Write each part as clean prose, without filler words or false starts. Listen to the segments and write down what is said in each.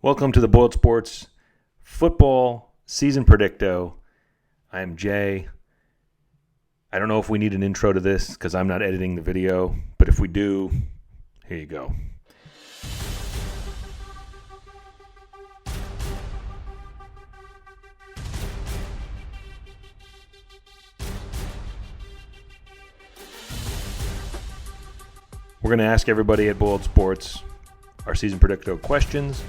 Welcome to the Boiled Sports Football Season Predicto. I am Jay. I don't know if we need an intro to this because I'm not editing the video, but if we do, here you go. We're going to ask everybody at Boiled Sports our Season Predicto questions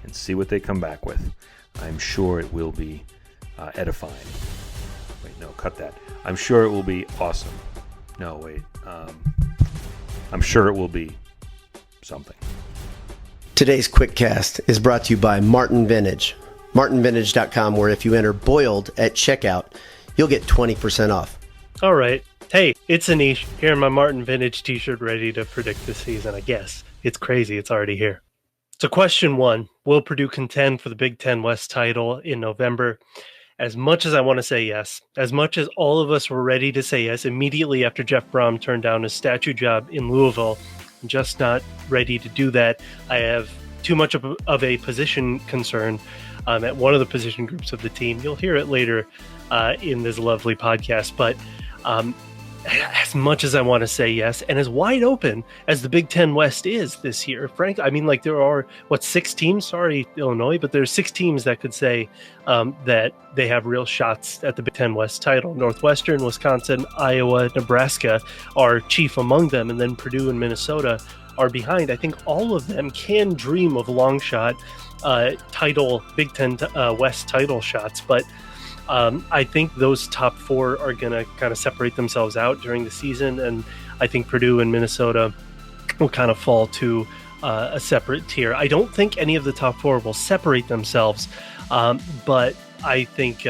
and see what they come back with. I'm sure it will be edifying. Wait, no, cut that. I'm sure it will be awesome. No, wait. I'm sure it will be something. Today's quick cast is brought to you by Martin Vintage. MartinVintage.com, where if you enter Boiled at checkout, you'll get 20% off. All right. Hey, it's Anish here in my Martin Vintage t-shirt ready to predict the season, I guess. It's crazy. It's already here. So question one, will Purdue contend for the Big Ten West title in November? As much as I want to say yes, as much as all of us were ready to say yes immediately after Jeff Brohm turned down his statue job in Louisville, I'm just not ready to do that. I have too much of a position concern at one of the position groups of the team. You'll hear it later in this lovely podcast, but as much as I want to say yes, and as wide open as the Big Ten West is this year, Frank, I mean, like there are, 6 teams? Sorry, Illinois, but there's 6 teams that could say that they have real shots at the Big Ten West title. Northwestern, Wisconsin, Iowa, Nebraska are chief among them, and then Purdue and Minnesota are behind. I think all of them can dream of long shot Big Ten West title shots, but I think those top 4 are going to kind of separate themselves out during the season, and I think Purdue and Minnesota will kind of fall to a separate tier. I don't think any of the top 4 will separate themselves, but I think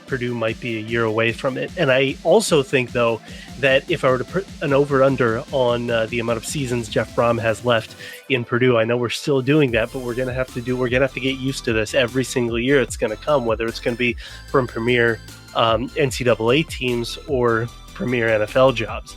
Purdue might be a year away from it. And I also think, though, that if I were to put an over-under on the amount of seasons Jeff Brohm has left in Purdue, I know we're still doing that, but we're gonna have to get used to this every single year. It's going to come, whether it's going to be from premier NCAA teams or premier NFL jobs.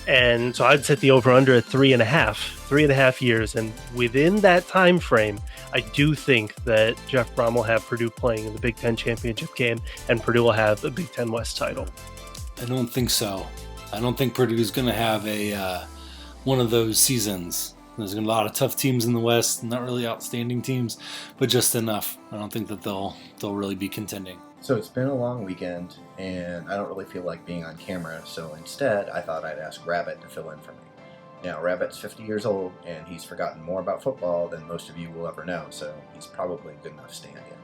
And so I'd set the over-under at 3.5 years. And within that time frame, I do think that Jeff Brohm will have Purdue playing in the Big Ten championship game, and Purdue will have a Big Ten West title. I don't think so. I don't think Purdue's going to have a one of those seasons. There's a lot of tough teams in the West, not really outstanding teams, but just enough. I don't think that they'll really be contending. So it's been a long weekend, and I don't really feel like being on camera, so instead I thought I'd ask Rabbit to fill in for me. Now, Rabbit's 50 years old, and he's forgotten more about football than most of you will ever know, so he's probably a good enough stand-in.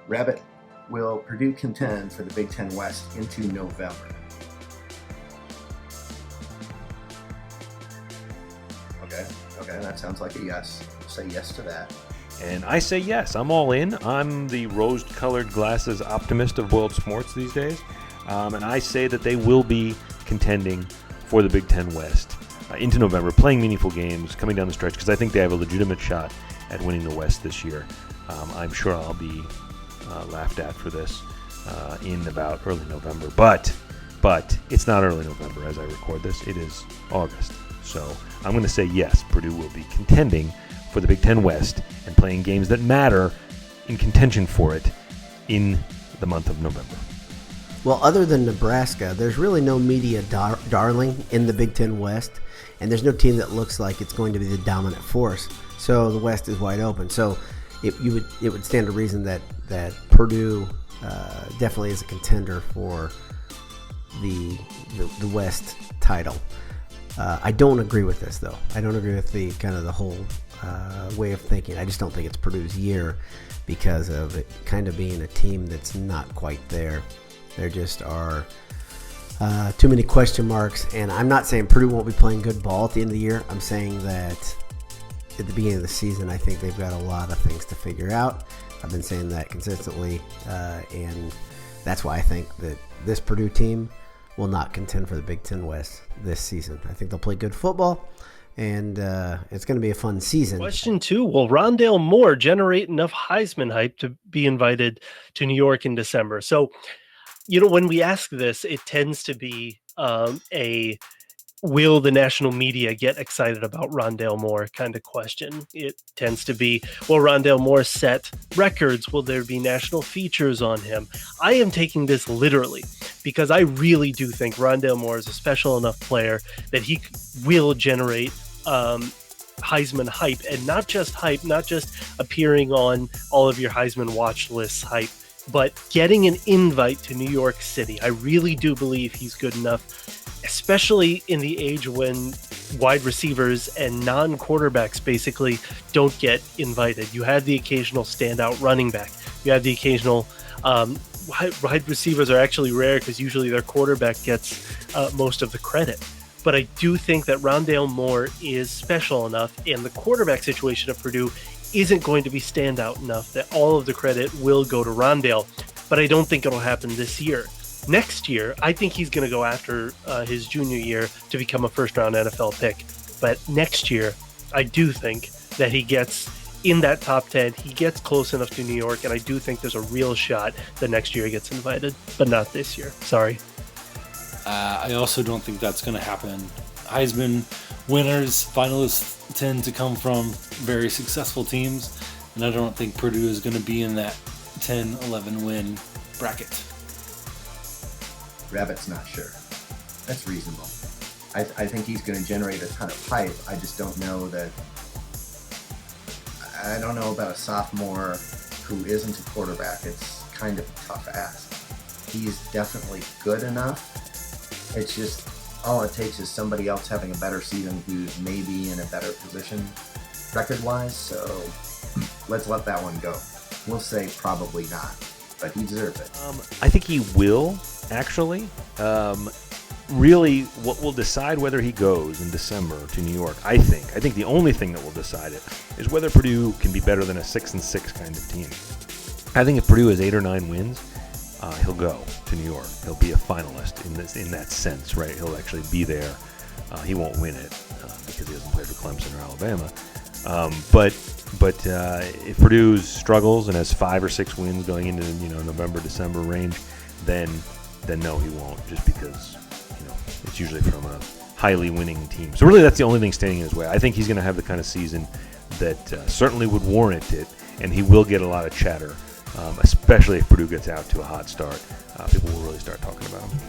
Rabbit, will Purdue contend for the Big Ten West into November? Okay, that sounds like a yes. Say yes to that. And I say yes, I'm all in. I'm the rose-colored glasses optimist of Boiled Sports these days. And I say that they will be contending for the Big Ten West into November, playing meaningful games, coming down the stretch, because I think they have a legitimate shot at winning the West this year. I'm sure I'll be laughed at for this in about early November. But it's not early November as I record this. It is August. So I'm going to say yes, Purdue will be contending for the Big Ten West and playing games that matter in contention for it in the month of November. Well, other than Nebraska, there's really no media darling in the Big Ten West, and there's no team that looks like it's going to be the dominant force. So the West is wide open. So it would stand to reason that Purdue definitely is a contender for the West title. I don't agree with this, though. I don't agree with the kind of the whole way of thinking. I just don't think it's Purdue's year because of it kind of being a team that's not quite there. There just are too many question marks, and I'm not saying Purdue won't be playing good ball at the end of the year. I'm saying that at the beginning of the season, I think they've got a lot of things to figure out. I've been saying that consistently, and that's why I think that this Purdue team will not contend for the Big Ten West this season. I think they'll play good football, and it's going to be a fun season. Question 2, will Rondale Moore generate enough Heisman hype to be invited to New York in December? So, when we ask this, it tends to be will the national media get excited about Rondale Moore kind of question. It tends to be, will Rondale Moore set records? Will there be national features on him? I am taking this literally because I really do think Rondale Moore is a special enough player that he will generate Heisman hype, and not just hype, not just appearing on all of your Heisman watch lists hype, but getting an invite to New York City. I really do believe he's good enough, especially in the age when wide receivers and non-quarterbacks basically don't get invited. You have the occasional standout running back. You have the occasional wide receivers are actually rare because usually their quarterback gets most of the credit. But I do think that Rondale Moore is special enough, and the quarterback situation of Purdue isn't going to be standout enough that all of the credit will go to Rondale. But I don't think it'll happen this year. Next year, I think he's going to go after his junior year to become a first-round NFL pick. But next year, I do think that he gets in that top 10. He gets close enough to New York, and I do think there's a real shot that next year he gets invited, but not this year. Sorry. I also don't think that's going to happen. Heisman winners, finalists tend to come from very successful teams, and I don't think Purdue is going to be in that 10-11 win bracket. Rabbit's not sure. That's reasonable. I think he's going to generate a ton of hype. I just don't know that. I don't know about a sophomore who isn't a quarterback. It's kind of a tough ask. He's definitely good enough. It's just all it takes is somebody else having a better season who's maybe in a better position record-wise. So let's let that one go. We'll say probably not, but he deserves it. I think he will, actually. Really, what will decide whether he goes in December to New York, I think the only thing that will decide it is whether Purdue can be better than a 6-6 kind of team. I think if Purdue has 8 or 9 wins, he'll go to New York. He'll be a finalist in that sense, right? He'll actually be there. He won't win it because he hasn't played for Clemson or Alabama. But if Purdue struggles and has 5 or 6 wins going into November, December range, then no, he won't, just because it's usually from a highly winning team. So really, that's the only thing standing in his way. I think he's going to have the kind of season that certainly would warrant it, and he will get a lot of chatter. Especially if Purdue gets out to a hot start, people will really start talking about him.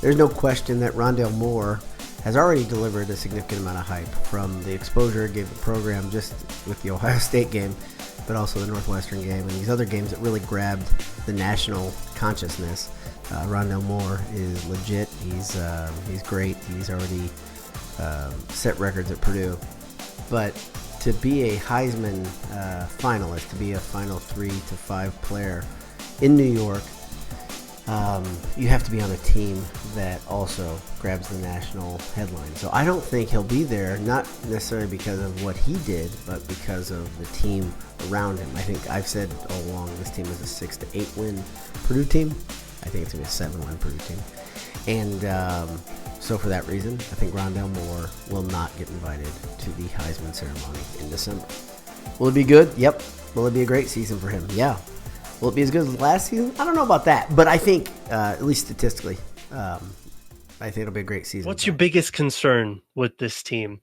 There's no question that Rondale Moore has already delivered a significant amount of hype from the exposure it gave the program just with the Ohio State game, but also the Northwestern game and these other games that really grabbed the national consciousness. Rondale Moore is legit. He's great. He's already set records at Purdue. But to be a Heisman finalist, to be a Final 3 to 5 player in New York, you have to be on a team that also grabs the national headline. So I don't think he'll be there, not necessarily because of what he did, but because of the team around him. I think I've said all along this team is a 6 to 8 win Purdue team. I think it's going to be a 7 win Purdue team. And so for that reason, I think Rondale Moore will not get invited to the Heisman ceremony in December. Will it be good? Yep. Will it be a great season for him? Yeah. Will it be as good as last season? I don't know about that, but I think, at least statistically, I think it'll be a great season. What's your biggest concern with this team?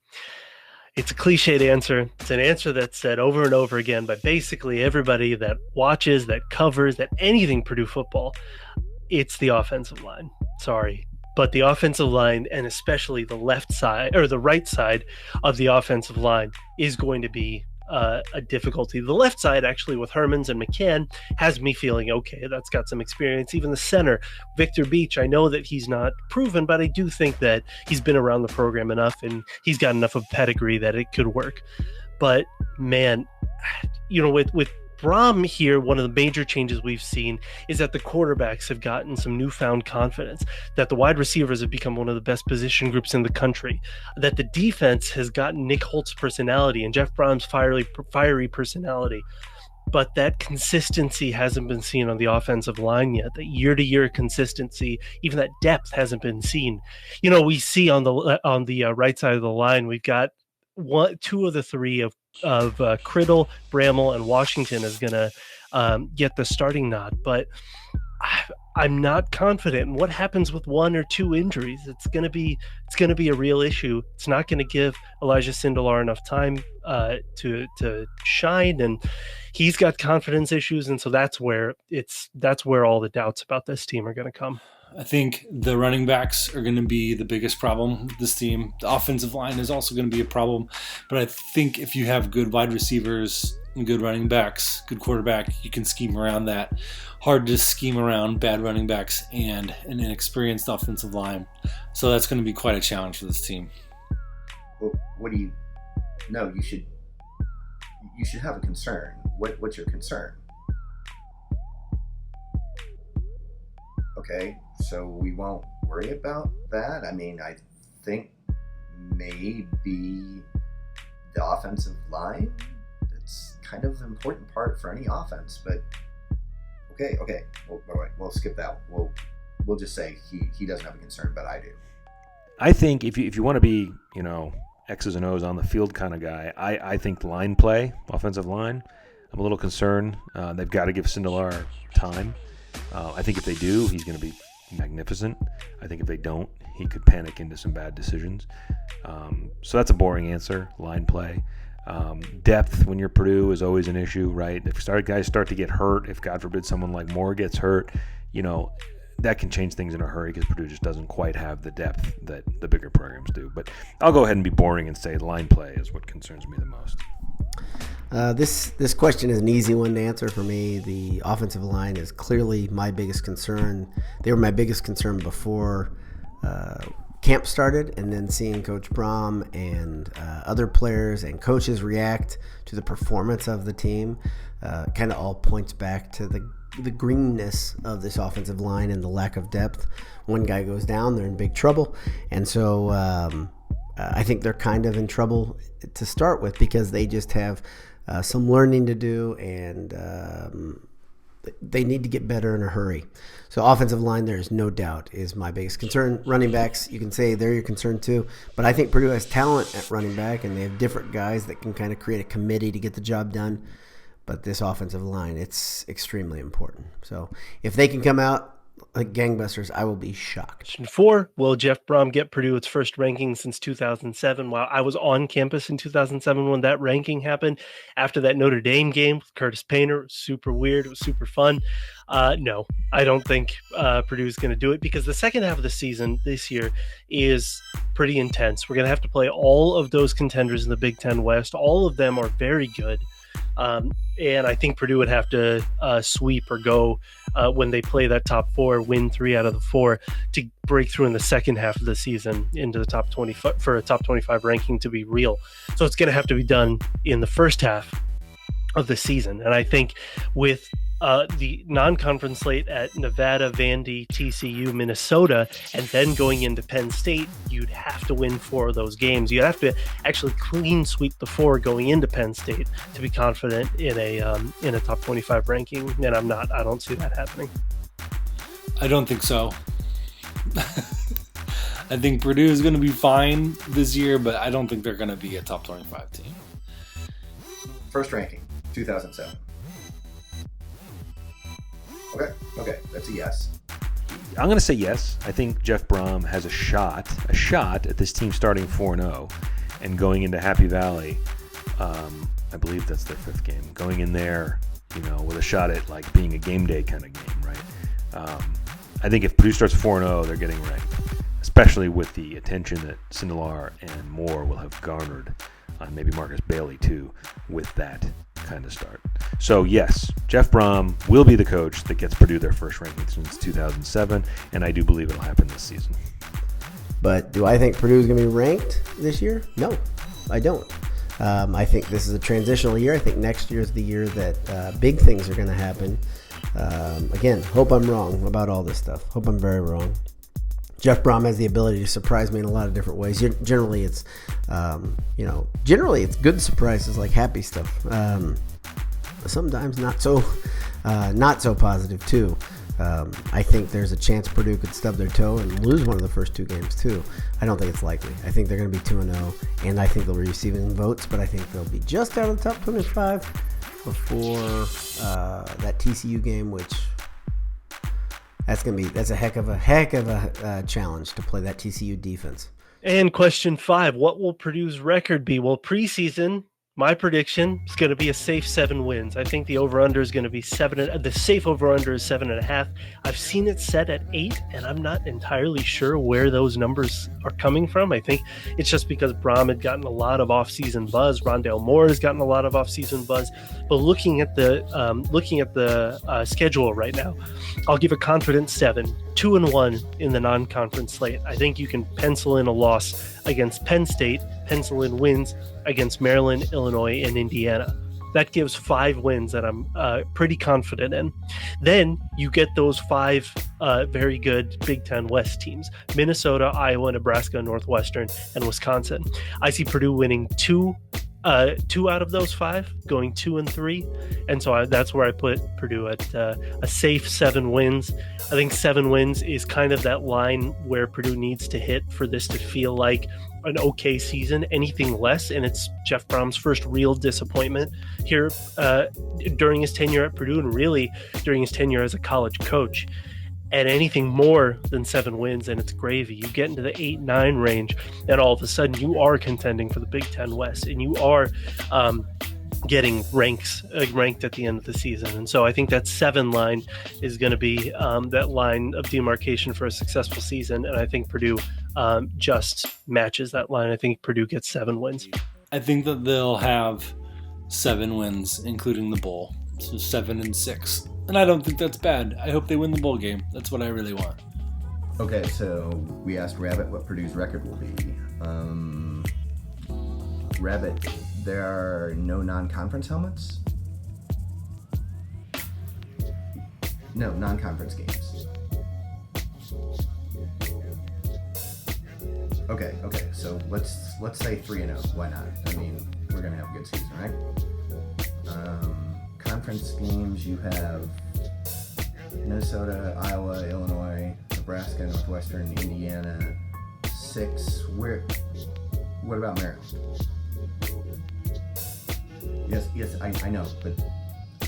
It's a cliched answer. It's an answer that's said over and over again by basically everybody that watches, that covers, that anything Purdue football. It's the offensive line. Sorry. But the offensive line, and especially the left side or the right side of the offensive line, is going to be a difficulty. The left side, actually, with Hermans and McCann, has me feeling okay. That's got some experience. Even the center, Victor Beach, I know that he's not proven, but I do think that he's been around the program enough and he's got enough of pedigree that it could work. But man, with Brohm here, one of the major changes we've seen is that the quarterbacks have gotten some newfound confidence, that the wide receivers have become one of the best position groups in the country, that the defense has gotten Nick Holt's personality and Jeff Brohm's fiery personality. But that consistency hasn't been seen on the offensive line yet. That year-to-year consistency, even that depth hasn't been seen. We see on the right side of the line, we've got 2 of the 3 of Criddle, Bramall, and Washington is going to get the starting nod. But I'm not confident. And what happens with 1 or 2 injuries? It's going to be a real issue. It's not going to give Elijah Sindelar enough time to shine, and he's got confidence issues, and so that's where all the doubts about this team are going to come. I think the running backs are going to be the biggest problem with this team. The offensive line is also going to be a problem. But I think if you have good wide receivers and good running backs, good quarterback, you can scheme around that. Hard to scheme around bad running backs and an inexperienced offensive line. So that's going to be quite a challenge for this team. Well, what do you... No, you should have a concern. What's your concern? Okay, so we won't worry about that. I mean, I think maybe the offensive line, it's kind of an important part for any offense, but okay. We'll skip that. We'll just say he doesn't have a concern, but I do. I think if you want to be, X's and O's on the field kind of guy, I think line play, offensive line, I'm a little concerned. They've got to give Sindelar time. I think if they do, he's going to be magnificent. I think if they don't, he could panic into some bad decisions. So that's a boring answer, line play. Depth when you're Purdue is always an issue, right? If guys start to get hurt, if God forbid someone like Moore gets hurt, that can change things in a hurry because Purdue just doesn't quite have the depth that the bigger programs do. But I'll go ahead and be boring and say line play is what concerns me the most. This question is an easy one to answer for me. The offensive line is clearly my biggest concern. They were my biggest concern before camp started, and then seeing Coach Brohm and other players and coaches react to the performance of the team kind of all points back to the greenness of this offensive line and the lack of depth. One guy goes down, they're in big trouble. And so I think they're kind of in trouble to start with because they just have some learning to do, and they need to get better in a hurry. So offensive line, there is no doubt, is my biggest concern. Running backs, you can say they're your concern too, but I think Purdue has talent at running back, and they have different guys that can kind of create a committee to get the job done. But this offensive line, it's extremely important. So if they can come out like gangbusters, I will be shocked. Question 4, will Jeff Brohm get Purdue its first ranking since 2007? While I was on campus in 2007 when that ranking happened, after that Notre Dame game with Curtis Painter, it was super weird. It was super fun. No, I don't think Purdue is going to do it because the second half of the season this year is pretty intense. We're going to have to play all of those contenders in the Big Ten West. All of them are very good. And I think Purdue would have to sweep or go when they play that top 4, win 3 out of the 4 to break through in the second half of the season into the top 25 for a top 25 ranking to be real. So it's going to have to be done in the first half of the season. And I think with the non-conference slate at Nevada, Vandy, TCU, Minnesota, and then going into Penn State, you'd have to win 4 of those games. You'd have to actually clean sweep the 4 going into Penn State to be confident in a top 25 ranking. And I don't see that happening. I don't think so. I think Purdue is going to be fine this year, but I don't think they're going to be a top 25 team. First ranking, 2007. Okay, that's a yes. I'm going to say yes. I think Jeff Brohm has a shot at this team starting 4-0 and going into Happy Valley. I believe that's their 5th game. Going in there, with a shot at like being a game day kind of game, right? I think if Purdue starts 4-0, they're getting ranked, especially with the attention that Sindelar and Moore will have garnered on maybe Marcus Bailey too with that kind of start. So yes, Jeff Brohm will be the coach that gets Purdue their first ranking since 2007, and I do believe it'll happen this season. But do I think Purdue is going to be ranked this year? No, I don't. I think this is a transitional year. I think next year is the year that big things are going to happen. Again, hope I'm wrong about all this stuff. Hope I'm very wrong. Jeff Brohm has the ability to surprise me in a lot of different ways. Generally, it's good surprises like happy stuff. Sometimes not so positive too. I think there's a chance Purdue could stub their toe and lose one of the first 2 games too. I don't think it's likely. I think they're going to be 2-0, and I think they'll be receiving votes, but I think they'll be just out of the top 25 before that TCU game, which That's a heck of a challenge to play that TCU defense. And question 5, what will Purdue's record be? Well, preseason, my prediction is going to be a safe 7 wins. I think the over-under is going to be 7. The safe over-under is 7.5. I've seen it set at 8, and I'm not entirely sure where those numbers are coming from. I think it's just because Brohm had gotten a lot of offseason buzz. Rondale Moore has gotten a lot of offseason buzz. But looking at the schedule right now, I'll give a confident 7. 2-1 in the non-conference slate. I think you can pencil in a loss against Penn State, pencil in wins against Maryland, Illinois, and Indiana. That gives 5 wins that I'm pretty confident in. Then you get those 5 very good Big Ten West teams: Minnesota, Iowa, Nebraska, Northwestern, and Wisconsin. I see Purdue winning 2 out of those 5, going 2-3, and so that's where I put Purdue at a safe 7 wins. I think 7 wins is kind of that line where Purdue needs to hit for this to feel like an okay season. Anything less, and it's Jeff Brom's first real disappointment here during his tenure at Purdue, and really during his tenure as a college coach. And anything more than 7 wins, and it's gravy. You get into the 8-9 range, and all of a sudden you are contending for the Big Ten West, and you are getting ranked at the end of the season. And so I think that 7 line is going to be that line of demarcation for a successful season, and I think Purdue just matches that line. I think Purdue gets 7 wins. I think that they'll have 7 wins, including the bowl. So 7-6. And I don't think that's bad. I hope they win the bowl game. That's what I really want. Okay, so we asked Rabbit what Purdue's record will be. Rabbit, there are no non-conference helmets? No, non-conference games. Okay, so let's say 3-0. Why not? I mean, we're gonna have a good season, right? Conference games, you have Minnesota, Iowa, Illinois, Nebraska, Northwestern, Indiana. 6. What about Maryland? Yes, I know, but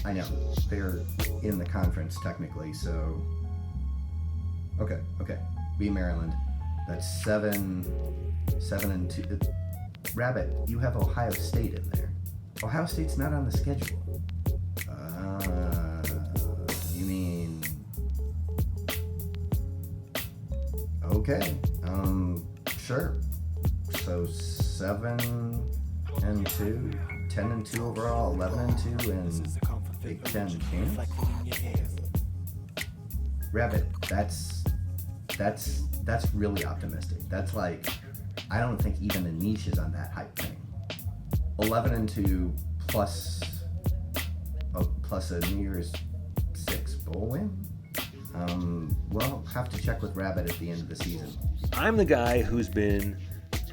I know they're in the conference technically. So okay, be Maryland. That's 7-2. Rabbit, you have Ohio State in there. Ohio State's not on the schedule. You mean... Okay, sure. So 7-2, 10-2 overall, 11-2 in Big Ten games. Rabbit, that's really optimistic. That's like, I don't think even a niche is on that hype train. 11-2 plus a New Year's 6 bowl win. We'll have to check with Rabbit at the end of the season. I'm the guy who's been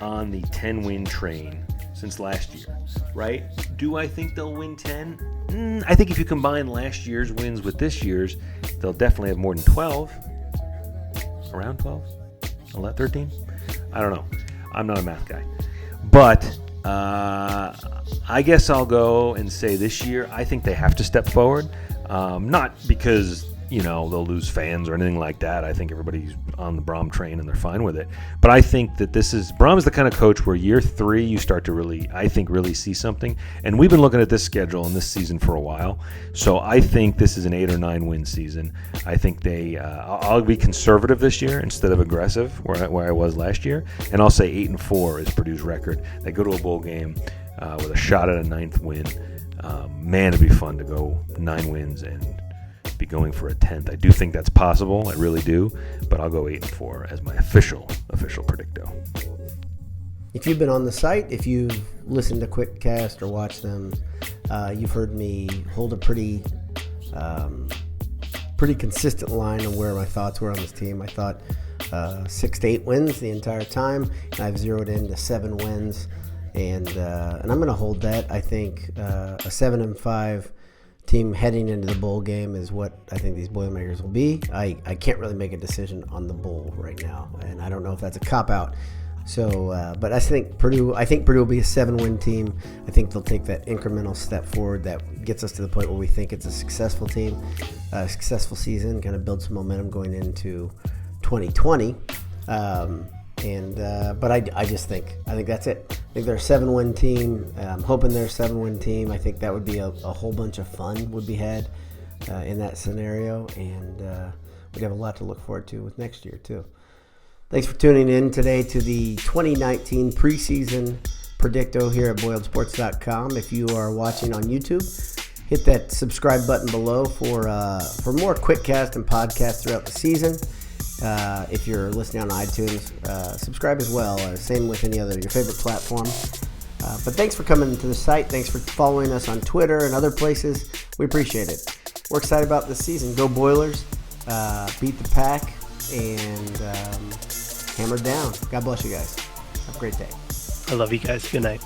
on the 10-win train since last year, right? Do I think they'll win 10? I think if you combine last year's wins with this year's, they'll definitely have more than 12. Around 12? 13? I don't know. I'm not a math guy. But I guess I'll go and say this year, I think they have to step forward. Not because, they'll lose fans or anything like that. I think everybody's on the Brohm train and they're fine with it. But I think that Brohm is the kind of coach where year 3 you start to really see something. And we've been looking at this schedule and this season for a while. So I think this is an 8 or 9 win season. I think I'll be conservative this year instead of aggressive where I was last year. And I'll say 8-4 is Purdue's record. They go to a bowl game with a shot at a 9th win. Man, it'd be fun to go 9 wins and be going for a 10th. I do think that's possible. I really do. But I'll go 8-4 as my official Predicto. If you've been on the site, if you've listened to QuickCast or watched them, you've heard me hold a pretty consistent line on where my thoughts were on this team. I thought 6-8 wins the entire time, and I've zeroed in to 7 wins. And I'm going to hold that. I think a 7-5 team heading into the bowl game is what I think these Boilermakers will be. I can't really make a decision on the bowl right now, and I don't know if that's a cop-out. So, but I think Purdue will be a 7-win team. I think they'll take that incremental step forward that gets us to the point where we think it's a successful team, a successful season, kind of build some momentum going into 2020. But I think that's it. I think they're a 7-win team. I'm hoping they're a 7-win team. I think that would be a whole bunch of fun would be had in that scenario, and we'd have a lot to look forward to with next year too. Thanks for tuning in today to the 2019 preseason Predicto here at BoiledSports.com. If you are watching on YouTube, hit that subscribe button below for more quickcast and podcasts throughout the season. If you're listening on iTunes, subscribe as well. Same with any other your favorite platform. But thanks for coming to the site. Thanks for following us on Twitter and other places. We appreciate it. We're excited about this season. Go Boilers. Beat the pack and hammer down. God bless you guys. Have a great day. I love you guys. Good night.